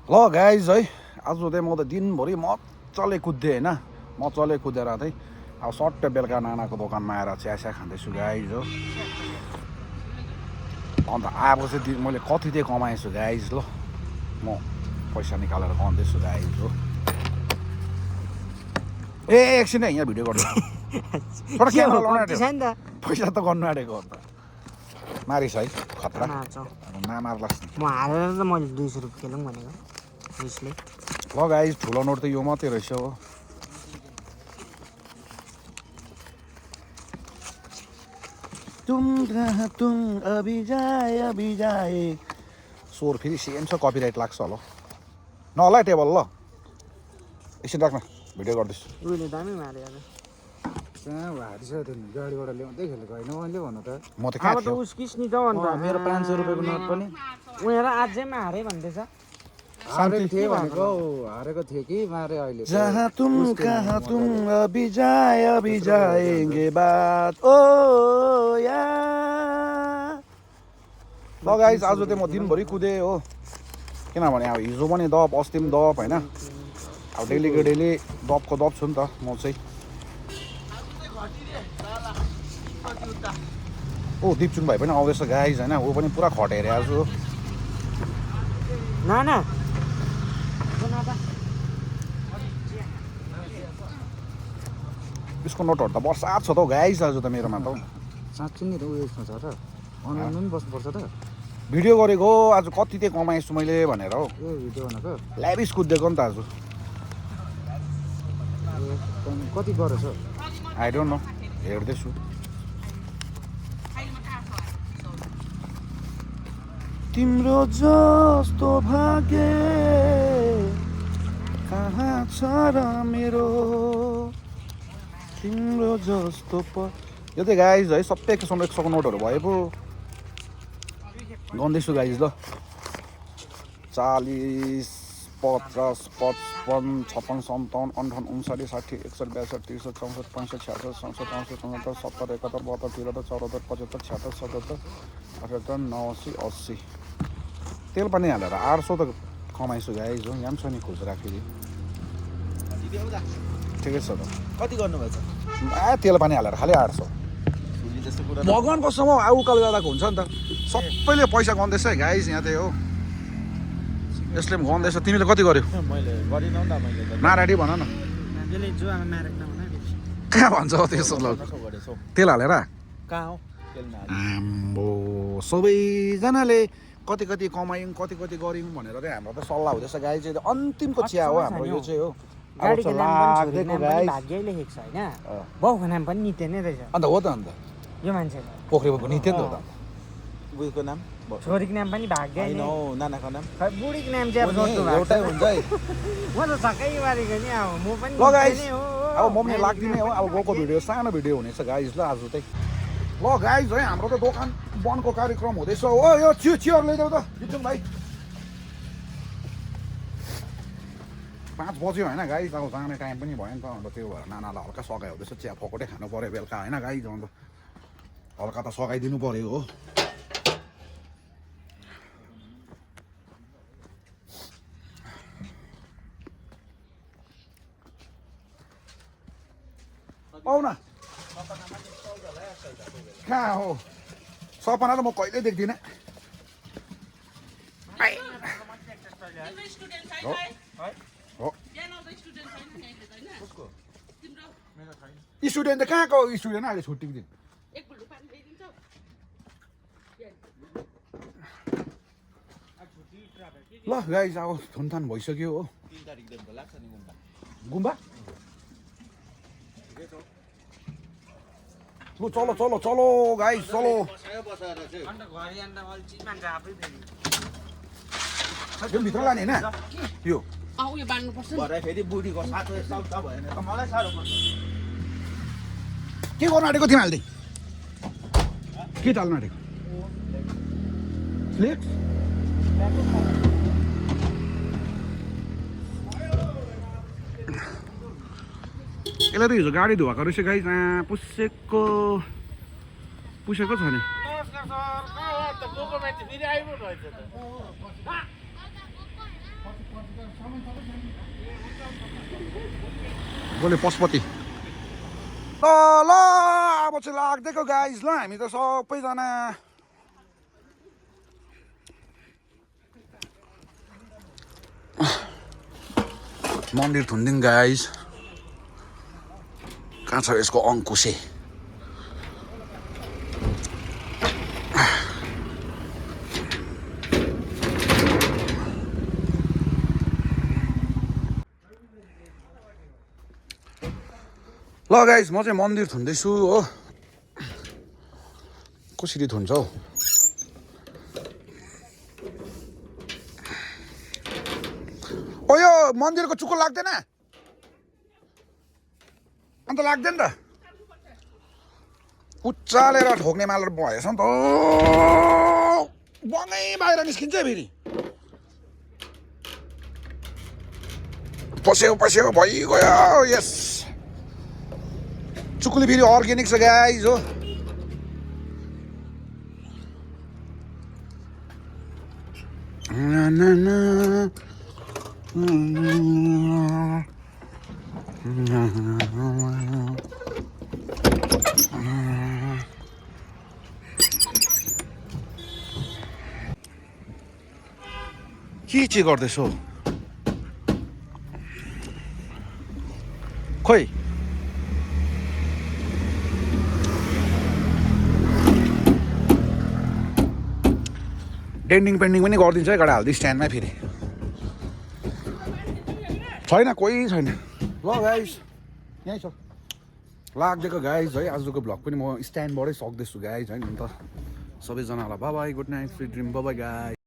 ल गाइज है आज चाहिँ म त दिनभरि मजाले कुद्थेँ होइन मजाले कुदेर चाहिँ अब सट्टै बेलुका नानाको दोकानमा आएर चिया खाँदैछु गाइज हो। अन्त आएपछि मैले कति चाहिँ कमाएछु गाइज ल म पैसा निकालेर गन्दैछु गाइज हो। ए एकछिन यहाँ भिडियो गर्नु थोडा क्यामेरा लगाउनु पैसा त गर्नु आँटेको अन्त मारिस है खतरा नमार्लास् म हारेर त मैले 200 रुपियाँ खेलौँ भनेको यसले। ल गाइज ठुलो नोट त यो मात्रै रहेछ हो। तुम कहाँ तुम अभी जाए स्वर फेरि सेम छ कपिराइट लाग्छ होला न होला टेबल ल एकछिन राख्न भिडियो गर्दैछु। उहिले दामी मार्यो यार कहाँ हारिसक्यो त्यो गाडीबाट ल्याउँदै खेलेको होइन मैले भन्नु त म त कहाँ अब त थियो उस किस्नी त अन्त मेरो 500 रुपियाँको नोट पनि उनीहरु आजैमा हारे भन्दैछ। हारेको थिएँ भनेको हारेको थिएँ कि मारे अहिले जहाँ तुम कहाँ तुम अभी जाएंगे बात ओ यार। ल गाइस आज चाहिँ म दिनभरि कुदेँ हो किनभने अब हिजो पनि दप अस्ति पनि दप होइन अब डेलीको डेली दपको दप छु नि त म चाहिँ। ओ दिपचुङ भाइ पनि आउँदैछ गाइस होइन ऊ पनि पुरा खटेर आज हो। नाना यसको नोटहरू त बर्सात छ त हौ गाइस आज त मेरोमा त साँच्चै नि उयोमा छ र अनलाइन पनि बस्नुपर्छ त भिडियो गरेको हो आज कति चाहिँ कमाएछु मैले भनेर हो। ए भिडियो भनेको ल्याबिस कुदेको नि त आज कति गरेछ आई डोन्ट नो हेर्दैछु। तिम्रो जस्तो भाग्य कहाँ छ र मेरो तिम्रो जस्तो यो चाहिँ गाइज है सबै 100 नोटहरू भयो पो गन्दैछु गाइज ल 40 50 55 56 57 58 59 60 61 62 63 64 65 66 67 68 69 70 71 72 73 74 75 76 77 78 89 80 तेल पनि हालेर 800 त कमाइछु गाइज हो। यहाँ पनि छ नि खोज राखिदियो ठिकै छ त कति गर्नुभएछ तेल पानी हालेर खालि 800 भगवान्को कसम आउ उकालो जाँदाको हुन्छ नि त सबैले पैसा गन्दैछ है गाइज यहाँ चाहिँ हो। यसले पनि गन्दैछ तिमीले कति गर्यो मैले गरिनँ नि त मैले नाराडी भन न त्यसले जुवामा मारेको हुना कहाँ भन्छ हो त्यसो ल तेल हालेर कहाँ हो तेलमा आम्बो सबैजनाले कति कति कमायौँ कति कति गऱ्यौँ भनेर चाहिँ हाम्रो त सल्लाह हुँदैछ गाई चाहिँ अन्तिमको चिया हो हाम्रो यो चाहिँ हो। गाडीको नाम पनि छोरीको नाम पनि गाइस भाग्यै लेखेको छ हैन बाउको नाम पनि नित्य नै रहेछ अन्त हो त अन्त यो मान्छेको पोखरेको नित्य नि त हो त बुढीको नाम छोरीको नाम पनि भाग्यै होइन नै हौ नानाको नाम खै बुढीको नाम चाहिँ अब नोट्नु भएको एउटै हुन्छ है म त छक्कै मारेको नि अब म पनि ल गाइस नित्य नै हो अब म पनि लाग्दिनै हो अब गएको भिडियो सानो भिडियो हुनेछ गाइस ल आज चाहिँ ल गाइस है हाम्रो त दोकान बन्दको कार्यक्रम हुँदैछ हो। यो चियर ल्याइदेऊ त दिपचुङ भाइ 5 बज्यो होइन गाइस अब जाने टाइम पनि भयो नि त अन्त त्यो भएर नानालाई हल्का सघाइ हुँदैछ चिया फकोटै खानु पऱ्यो बेलुका होइन गाइस अन्त हल्का त सघाइदिनु पऱ्यो हो। आउ न कहाँ हो सपना त म कहिल्यै देख्दिनँ स्टुडेन्ट त कहाँको स्टुडेन्ट अहिले छुट्टीको दिन ल गाइस अब थुनथान भइसक्यो हो। 3 तारिकदेखि लाग्छ नि गुम्बा लु चलो चलो चलो गाइस चलो अन्त घर जाँदा अलि चिज मान्छ आफै फेरि यो भित्र लाने होइन यो उयो बाँड्नुपर्छ नि। भरे फेरि बुढीको साथो यस्तो भएन त मलाई साह्रो पर्छ के गर्नु आँटेको तिमी हाल्दै के चाल्नु आँटेको फ्लेक्स यसलाई त हिजो गाडी धुवाएको रहेछ गाइस पुसेको पुसेको छ नि नमस्कार सर कहाँ हो त गोको मान्छे फेरि आइपुग्नु भएछ त बोले पशुपति ल ल अब चाहिँ लाग्दैको गाइज ल हामी त सबैजना मन्दिर थुन्दिङ गाइज कहाँ छ यसको अङ्कुशे ल गाइज म चाहिँ मन्दिर थुन्दैछु हो कसरी थुन्छ हौ ओ यो मन्दिरको चुक्को लाग्दैन अन्त लाग्दैन त उचालेर ठोक्ने माल भएछ नि त बङ्गै बाहिर निस्किन्छ फेरि पस्यो पस्यो भइगयो यस चुकुली फेरि अर्ग्यानिक छ गाइज हो के चाहिँ गर्दैछौ खोइ डेन्डिङ पेन्डिङ पनि गरिदिन्छ है गाडा हाल्दै स्ट्यान्डमै फेरि छैन कोही छैन ल गाइज यहीँ छ लाग्दिएको गाइज है आजको भ्लग पनि म स्ट्यान्डबाटै सक्दैछु गाइज है अन्त सबैजनालाई by by good night sweet dream by by guys